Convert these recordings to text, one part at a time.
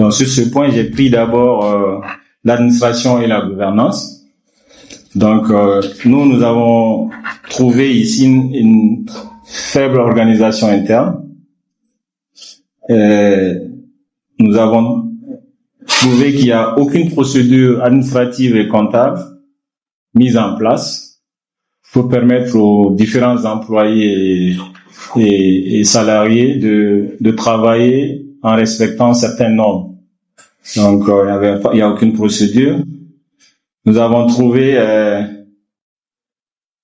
Donc sur ce point, j'ai pris d'abord l'administration et la gouvernance. Donc nous avons trouvé ici une faible organisation interne. Nous avons trouvé qu'il n'y a aucune procédure administrative et comptable mise en place pour permettre aux différents employés et salariés de travailler en respectant certaines normes. Donc, il y a aucune procédure. Nous avons trouvé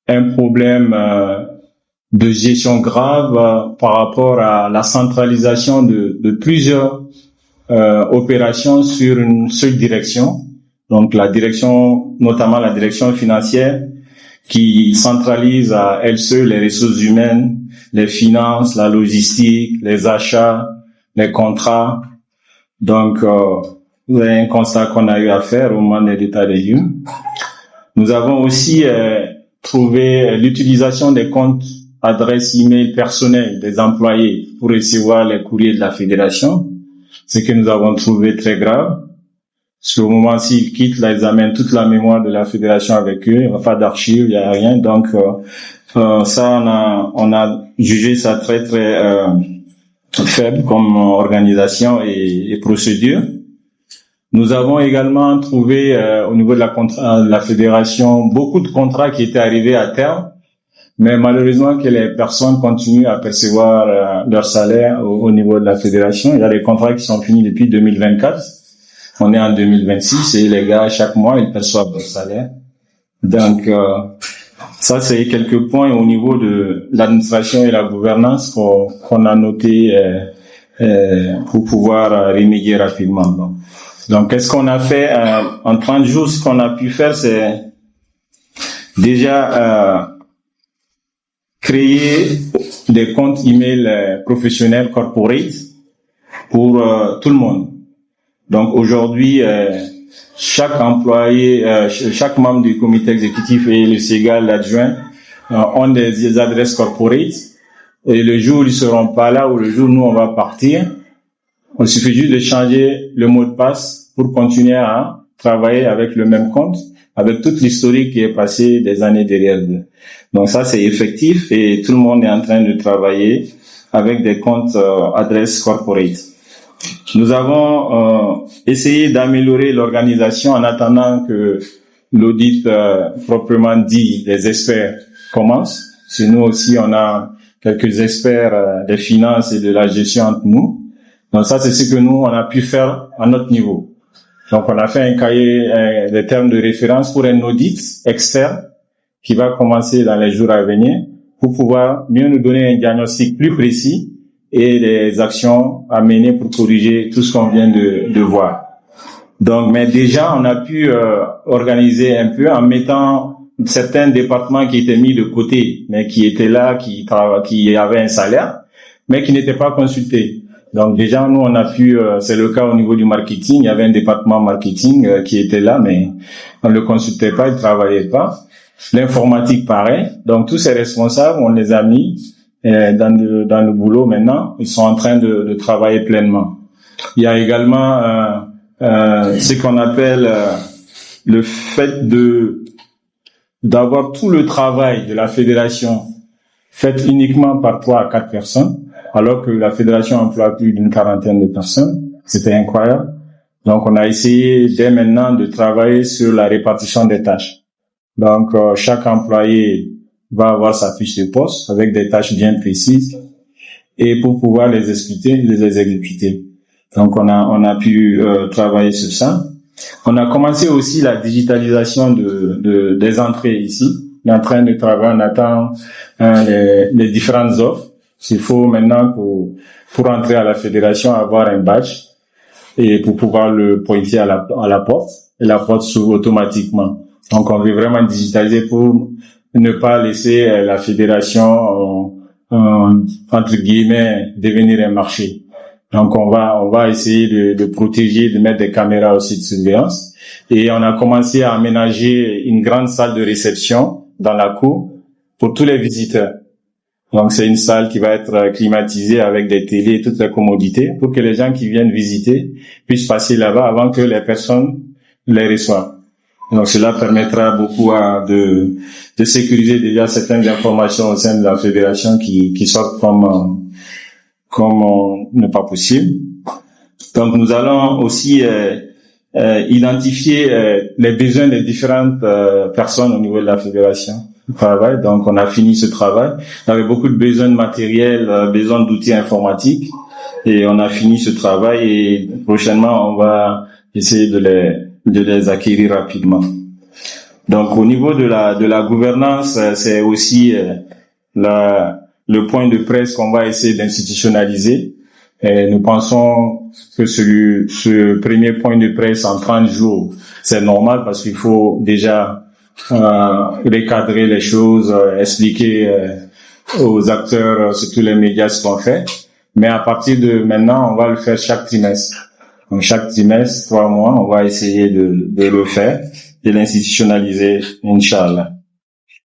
un problème de gestion grave par rapport à la centralisation de plusieurs opérations sur une seule direction. Donc, la direction, notamment la direction financière, qui centralise à elle seule les ressources humaines, les finances, la logistique, les achats, les contrats. Donc, vous avez un constat qu'on a eu à faire au moment de l'état des lieux. Nous avons aussi trouvé l'utilisation des comptes adresses email personnels des employés pour recevoir les courriers de la fédération, ce que nous avons trouvé très grave. Parce qu'au moment s'ils quittent, là, ils amènent toute la mémoire de la fédération avec eux. Il n'y a pas d'archives, il n'y a rien. Donc, ça, on a jugé ça très, très faible comme organisation et procédure. Nous avons également trouvé au niveau de la fédération beaucoup de contrats qui étaient arrivés à terme, mais malheureusement que les personnes continuent à percevoir leur salaire au niveau de la fédération. Il y a des contrats qui sont finis depuis 2024. On est en 2026 et les gars, chaque mois, ils perçoivent leur salaire. Donc, ça, c'est quelques points au niveau de l'administration et la gouvernance qu'on a noté pour pouvoir remédier rapidement. Donc, qu'est-ce qu'on a fait en 30 jours? Ce qu'on a pu faire, c'est déjà créer des comptes email professionnels corporate pour tout le monde. Donc aujourd'hui, chaque employé, chaque membre du comité exécutif et le SEGAL, l'adjoint, ont des adresses corporate. Et le jour où ils seront pas là ou le jour où nous on va partir, il suffit juste de changer le mot de passe pour continuer à travailler avec le même compte, avec toute l'historique qui est passée des années derrière eux. Donc ça c'est effectif et tout le monde est en train de travailler avec des comptes adresses corporate. Nous avons essayé d'améliorer l'organisation en attendant que l'audit proprement dit des experts commence. Chez nous aussi, on a quelques experts des finances et de la gestion entre nous. Donc ça, c'est ce que nous, on a pu faire à notre niveau. Donc on a fait un cahier des termes de référence pour un audit externe qui va commencer dans les jours à venir pour pouvoir mieux nous donner un diagnostic plus précis et des actions à mener pour corriger tout ce qu'on vient de voir. Donc, mais déjà, on a pu organiser un peu en mettant certains départements qui étaient mis de côté, mais qui étaient là, qui avaient un salaire, mais qui n'étaient pas consultés. Donc déjà, nous, on a pu, c'est le cas au niveau du marketing, il y avait un département marketing qui était là, mais on ne le consultait pas, il ne travaillait pas. L'informatique, pareil. Donc tous ces responsables, on les a mis dans le boulot maintenant, ils sont en train de travailler pleinement. Il y a également ce qu'on appelle le fait d'avoir tout le travail de la fédération fait uniquement par 3 à 4 personnes, alors que la fédération emploie plus d'une quarantaine de personnes. C'était incroyable. Donc on a essayé dès maintenant de travailler sur la répartition des tâches. Donc chaque employé va avoir sa fiche de poste avec des tâches bien précises et pour pouvoir les exécuter. Donc on a pu travailler sur ça. On a commencé aussi la digitalisation des entrées ici. On est en train de travailler, on attend les différentes offres. Il faut maintenant pour entrer à la fédération avoir un badge et pour pouvoir le pointer à la porte et la porte s'ouvre automatiquement. Donc on veut vraiment digitaliser pour ne pas laisser la fédération entre guillemets devenir un marché. Donc on va essayer de protéger, de mettre des caméras aussi de surveillance. Et on a commencé à aménager une grande salle de réception dans la cour pour tous les visiteurs. Donc c'est une salle qui va être climatisée avec des télés et toutes les commodités pour que les gens qui viennent visiter puissent passer là-bas avant que les personnes les reçoivent. Donc cela permettra beaucoup de sécuriser déjà certaines informations au sein de la fédération qui sortent comme ne pas possible. Donc nous allons aussi identifier les besoins des différentes personnes au niveau de la fédération. Travail. Donc, on a fini ce travail. On avait beaucoup de besoins de matériel, besoin d'outils informatiques, et on a fini ce travail. Et prochainement, on va essayer de les acquérir rapidement. Donc, au niveau de la gouvernance, c'est aussi le point de presse qu'on va essayer d'institutionnaliser. Et nous pensons que ce premier point de presse en 30 jours, c'est normal parce qu'il faut déjà recadrer les choses, expliquer aux acteurs, surtout les médias, ce qu'on fait. Mais à partir de maintenant, on va le faire chaque trimestre. Donc chaque trimestre, 3 mois, on va essayer de le faire, de l'institutionnaliser, Inch'Allah.